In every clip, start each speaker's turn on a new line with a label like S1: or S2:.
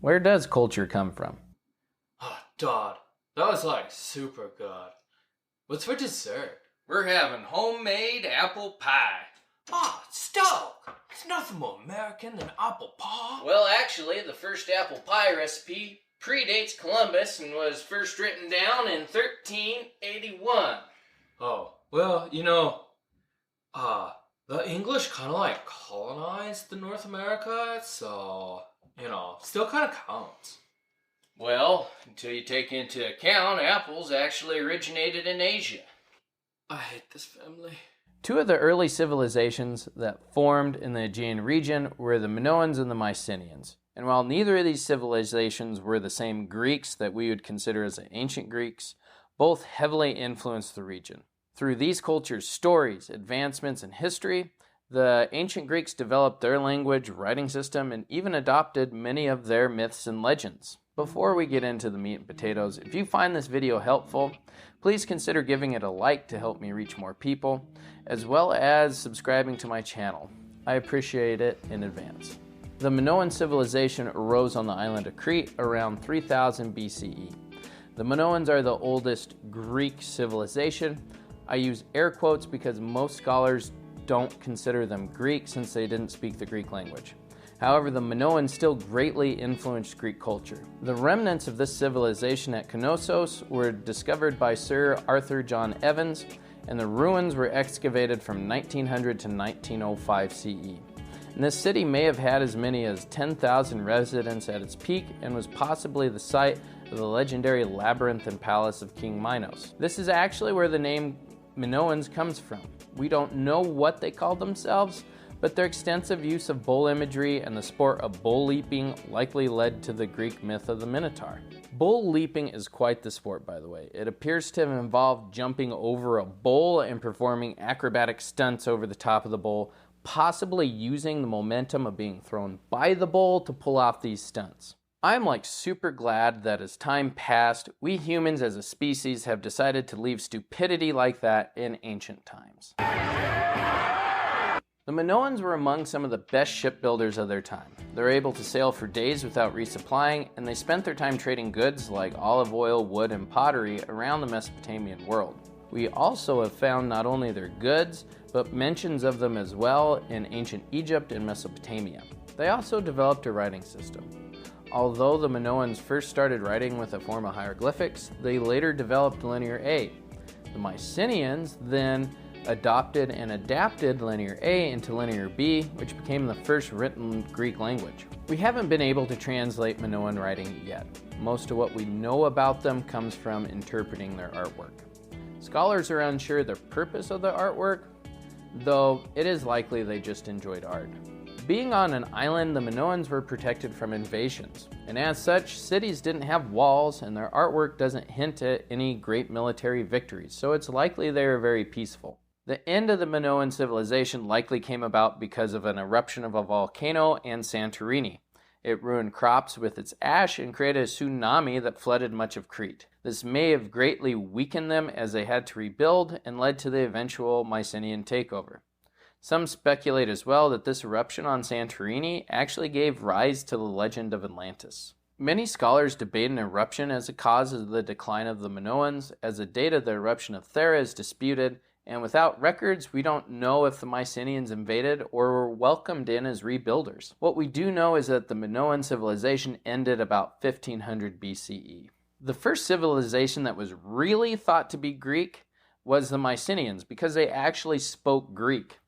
S1: Where does culture come from?
S2: Oh, Dad, that was like super good. What's for dessert?
S3: We're having homemade apple pie.
S2: Ah, Stoke! There's nothing more American than apple pie.
S3: Well, actually, the first apple pie recipe predates Columbus and was first written down in 1381.
S2: Oh, well, the English kind of like colonized the North America, so, still kind of counts.
S3: Well, until you take into account apples actually originated in Asia.
S2: I hate this family.
S1: Two of the early civilizations that formed in the Aegean region were the Minoans and the Mycenaeans. And while neither of these civilizations were the same Greeks that we would consider as the ancient Greeks, both heavily influenced the region. Through these cultures' stories, advancements, and history, the ancient Greeks developed their language, writing system, and even adopted many of their myths and legends. Before we get into the meat and potatoes, if you find this video helpful, please consider giving it a like to help me reach more people, as well as subscribing to my channel. I appreciate it in advance. The Minoan civilization arose on the island of Crete around 3000 BCE. The Minoans are the oldest Greek civilization. I use air quotes because most scholars don't consider them Greek since they didn't speak the Greek language. However, the Minoans still greatly influenced Greek culture. The remnants of this civilization at Knossos were discovered by Sir Arthur John Evans, and the ruins were excavated from 1900 to 1905 CE. And this city may have had as many as 10,000 residents at its peak and was possibly the site of the legendary labyrinth and palace of King Minos. This is actually where the name Minoans comes from. We don't know what they called themselves, but their extensive use of bull imagery and the sport of bull leaping likely led to the Greek myth of the Minotaur. Bull leaping is quite the sport, by the way. It appears to have involved jumping over a bull and performing acrobatic stunts over the top of the bull, possibly using the momentum of being thrown by the bull to pull off these stunts. I'm super glad that as time passed, we humans as a species have decided to leave stupidity like that in ancient times. The Minoans were among some of the best shipbuilders of their time. They were able to sail for days without resupplying, and they spent their time trading goods like olive oil, wood, and pottery around the Mesopotamian world. We also have found not only their goods, but mentions of them as well in ancient Egypt and Mesopotamia. They also developed a writing system. Although the Minoans first started writing with a form of hieroglyphics, they later developed Linear A. The Mycenaeans then adopted and adapted Linear A into Linear B, which became the first written Greek language. We haven't been able to translate Minoan writing yet. Most of what we know about them comes from interpreting their artwork. Scholars are unsure the purpose of the artwork, though it is likely they just enjoyed art. Being on an island, the Minoans were protected from invasions, and as such, cities didn't have walls, and their artwork doesn't hint at any great military victories, so it's likely they were very peaceful. The end of the Minoan civilization likely came about because of an eruption of a volcano and Santorini. It ruined crops with its ash and created a tsunami that flooded much of Crete. This may have greatly weakened them as they had to rebuild and led to the eventual Mycenaean takeover. Some speculate as well that this eruption on Santorini actually gave rise to the legend of Atlantis. Many scholars debate an eruption as a cause of the decline of the Minoans, as the date of the eruption of Thera is disputed, and without records, we don't know if the Mycenaeans invaded or were welcomed in as rebuilders. What we do know is that the Minoan civilization ended about 1500 BCE. The first civilization that was really thought to be Greek was the Mycenaeans because they actually spoke Greek.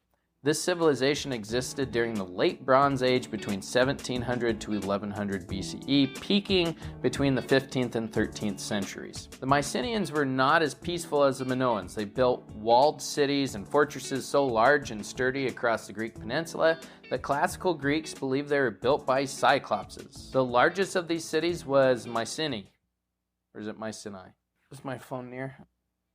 S1: This civilization existed during the late Bronze Age between 1700 to 1100 BCE, peaking between the 15th and 13th centuries. The Mycenaeans were not as peaceful as the Minoans. They built walled cities and fortresses so large and sturdy across the Greek peninsula that classical Greeks believed they were built by cyclopses. The largest of these cities was Mycenae. Or is it Mycenae? Is my phone near?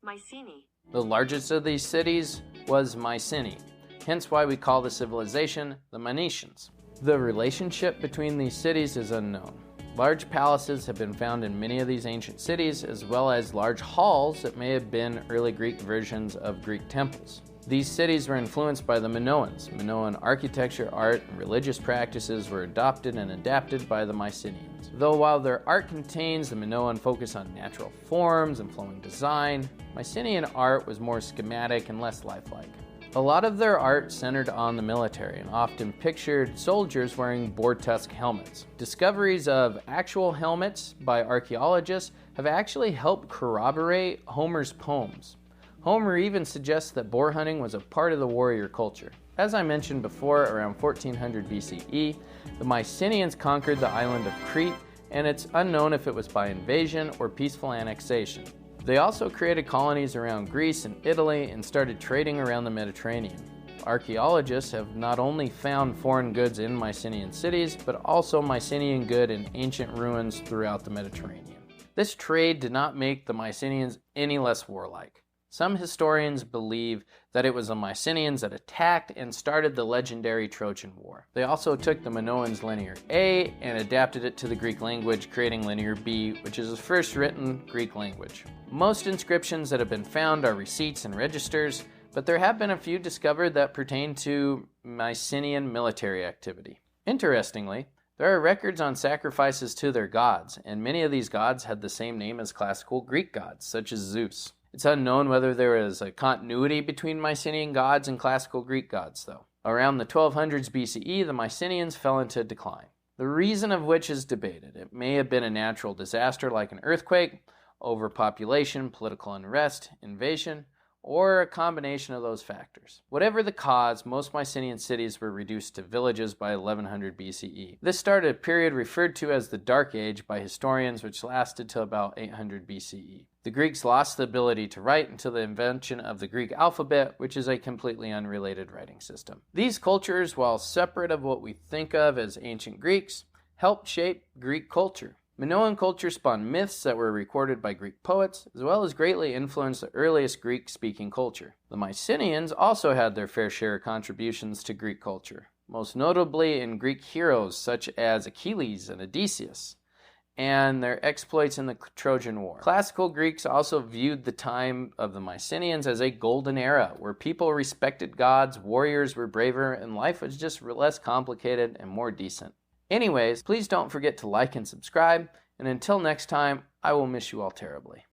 S4: Mycenae.
S1: The largest of these cities was Mycenae. Hence why we call the civilization the Minoans. The relationship between these cities is unknown. Large palaces have been found in many of these ancient cities, as well as large halls that may have been early Greek versions of Greek temples. These cities were influenced by the Minoans. Minoan architecture, art, and religious practices were adopted and adapted by the Mycenaeans. Though while their art contains the Minoan focus on natural forms and flowing design, Mycenaean art was more schematic and less lifelike. A lot of their art centered on the military and often pictured soldiers wearing boar-tusk helmets. Discoveries of actual helmets by archaeologists have actually helped corroborate Homer's poems. Homer even suggests that boar hunting was a part of the warrior culture. As I mentioned before, around 1400 BCE, the Mycenaeans conquered the island of Crete, and it's unknown if it was by invasion or peaceful annexation. They also created colonies around Greece and Italy and started trading around the Mediterranean. Archaeologists have not only found foreign goods in Mycenaean cities, but also Mycenaean good in ancient ruins throughout the Mediterranean. This trade did not make the Mycenaeans any less warlike. Some historians believe that it was the Mycenaeans that attacked and started the legendary Trojan War. They also took the Minoans' Linear A and adapted it to the Greek language, creating Linear B, which is the first written Greek language. Most inscriptions that have been found are receipts and registers, but there have been a few discovered that pertain to Mycenaean military activity. Interestingly, there are records on sacrifices to their gods, and many of these gods had the same name as classical Greek gods, such as Zeus. It's unknown whether there is a continuity between Mycenaean gods and classical Greek gods, though. Around the 1200s BCE, the Mycenaeans fell into decline, the reason of which is debated. It may have been a natural disaster like an earthquake, overpopulation, political unrest, invasion, or a combination of those factors. Whatever the cause, most Mycenaean cities were reduced to villages by 1100 BCE. This started a period referred to as the Dark Age by historians, which lasted till about 800 BCE. The Greeks lost the ability to write until the invention of the Greek alphabet, which is a completely unrelated writing system. These cultures, while separate of what we think of as ancient Greeks, helped shape Greek culture. Minoan culture spawned myths that were recorded by Greek poets, as well as greatly influenced the earliest Greek-speaking culture. The Mycenaeans also had their fair share of contributions to Greek culture, most notably in Greek heroes such as Achilles and Odysseus, and their exploits in the Trojan War. Classical Greeks also viewed the time of the Mycenaeans as a golden era, where people respected gods, warriors were braver, and life was just less complicated and more decent. Anyways, please don't forget to like and subscribe, and until next time, I will miss you all terribly.